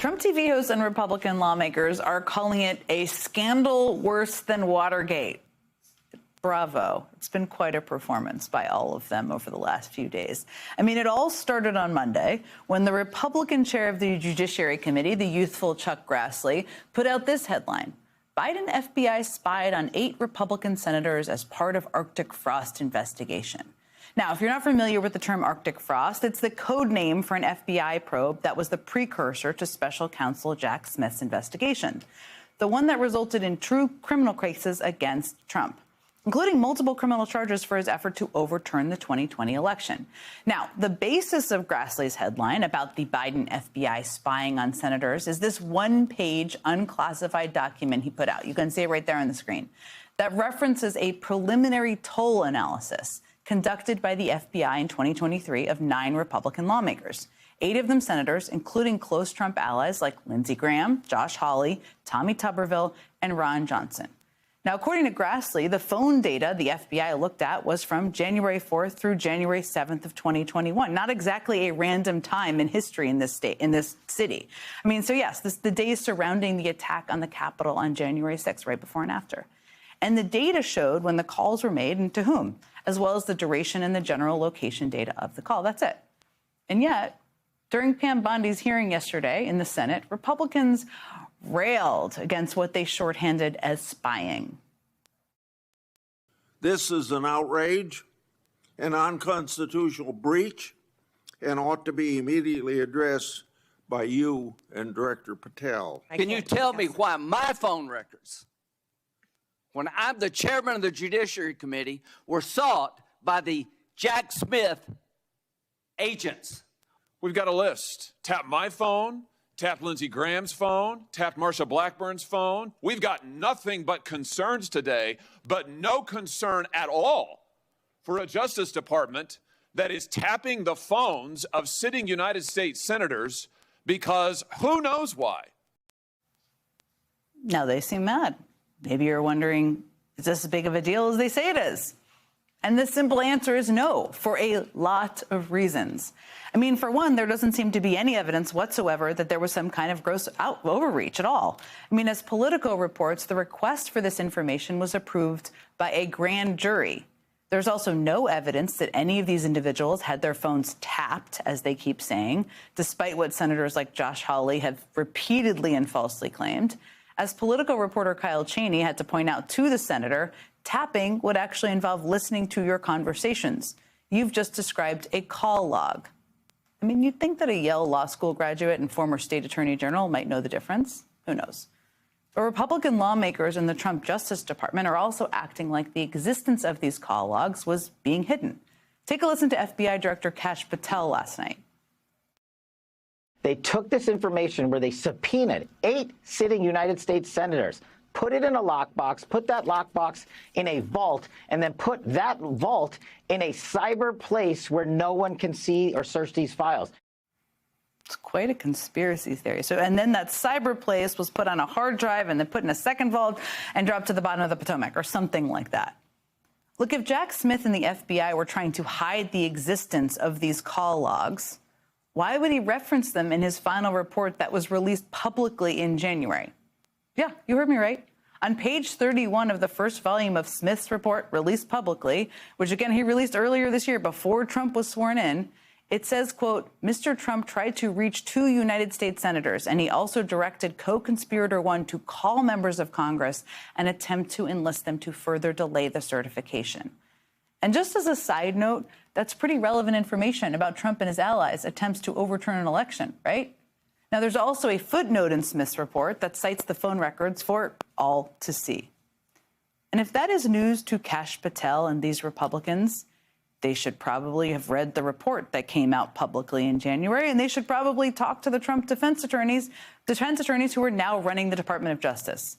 Trump TV hosts and Republican lawmakers are calling it a scandal worse than Watergate. Bravo. It's been quite a performance by all of them over the last few days. I mean, it all started on Monday when the Republican chair of the Judiciary Committee, the youthful Chuck Grassley, put out this headline: Biden FBI spied on 8 Republican senators as part of Arctic frost investigation. Now, if you're not familiar with the term Arctic frost, it's the code name for an FBI probe that was the precursor to special counsel Jack Smith's investigation, the one that resulted in true criminal cases against Trump, including multiple criminal charges for his effort to overturn the 2020 election. Now, the basis of Grassley's headline about the Biden FBI spying on senators is this one-page unclassified document he put out. You can see it right there on the screen. That references a preliminary toll analysis conducted by the FBI in 2023 of 9 Republican lawmakers, 8 of them senators, including close Trump allies like Lindsey Graham, Josh Hawley, Tommy Tuberville, and Ron Johnson. Now, according to Grassley, the phone data the FBI looked at was from January 4th through January 7th of 2021, not exactly a random time in history in this state, in this city. I mean, so yes, the days surrounding the attack on the Capitol on January 6th, right before and after. And the data showed when the calls were made and to whom, as well as the duration and the general location data of the call. That's it. And yet, during Pam Bondi's hearing yesterday in the Senate, Republicans railed against what they shorthanded as spying. This is an outrage, an unconstitutional breach, and ought to be immediately addressed by you and Director Patel. Can you tell me why my phone records, when I'm the chairman of the Judiciary Committee, were sought by the Jack Smith agents? We've got a list. Tap my phone, tap Lindsey Graham's phone, tap Marsha Blackburn's phone. We've got nothing but concerns today, but no concern at all for a Justice Department that is tapping the phones of sitting United States senators because who knows why. Now they seem mad. Maybe you're wondering, is this as big of a deal as they say it is? And the simple answer is no, for a lot of reasons. I mean, for one, there doesn't seem to be any evidence whatsoever that there was some kind of gross overreach at all. I mean, as Politico reports, the request for this information was approved by a grand jury. There's also no evidence that any of these individuals had their phones tapped, as they keep saying, despite what senators like Josh Hawley have repeatedly and falsely claimed. As Politico reporter Kyle Cheney had to point out to the senator, tapping would actually involve listening to your conversations. You've just described a call log. I mean, you'd think that a Yale Law School graduate and former state attorney general might know the difference. Who knows? But Republican lawmakers in the Trump Justice Department are also acting like the existence of these call logs was being hidden. Take a listen to FBI Director Kash Patel last night. They took this information where they subpoenaed 8 sitting United States senators, put it in a lockbox, put that lockbox in a vault, and then put that vault in a cyber place where no one can see or search these files. It's quite a conspiracy theory. And then that cyber place was put on a hard drive and then put in a second vault and dropped to the bottom of the Potomac or something like that. Look, if Jack Smith and the FBI were trying to hide the existence of these call logs, why would he reference them in his final report that was released publicly in January? Yeah, you heard me right. On page 31 of the first volume of Smith's report released publicly, which again he released earlier this year before Trump was sworn in, it says, quote, Mr. Trump tried to reach 2 United States senators, and he also directed co-conspirator 1 to call members of Congress and attempt to enlist them to further delay the certification. And just as a side note, that's pretty relevant information about Trump and his allies' attempts to overturn an election, right? Now, there's also a footnote in Smith's report that cites the phone records for all to see. And if that is news to Kash Patel and these Republicans, they should probably have read the report that came out publicly in January, and they should probably talk to the Trump defense attorneys who are now running the Department of Justice,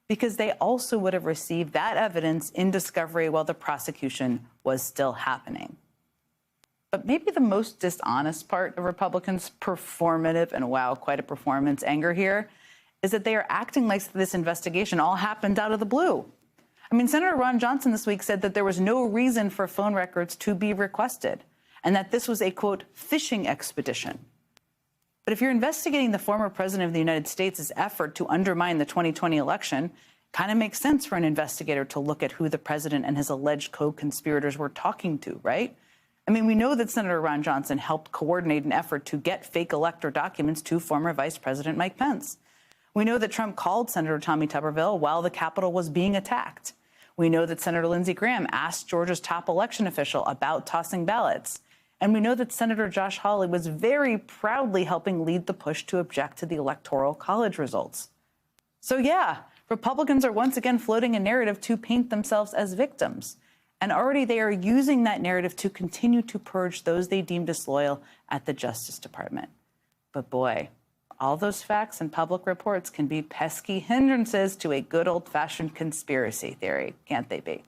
because they also would have received that evidence in discovery while the prosecution was still happening. But maybe the most dishonest part of Republicans' performative, and wow, quite a performance, anger here, is that they are acting like this investigation all happened out of the blue. I mean, Senator Ron Johnson this week said that there was no reason for phone records to be requested and that this was a, quote, fishing expedition. But if you're investigating the former president of the United States' effort to undermine the 2020 election, kind of makes sense for an investigator to look at who the president and his alleged co-conspirators were talking to, right? I mean, we know that Senator Ron Johnson helped coordinate an effort to get fake elector documents to former Vice President Mike Pence. We know that Trump called Senator Tommy Tuberville while the Capitol was being attacked. We know that Senator Lindsey Graham asked Georgia's top election official about tossing ballots. And we know that Senator Josh Hawley was very proudly helping lead the push to object to the Electoral College results. So yeah, Republicans are once again floating a narrative to paint themselves as victims. And already they are using that narrative to continue to purge those they deem disloyal at the Justice Department. But boy, all those facts and public reports can be pesky hindrances to a good old-fashioned conspiracy theory, can't they be?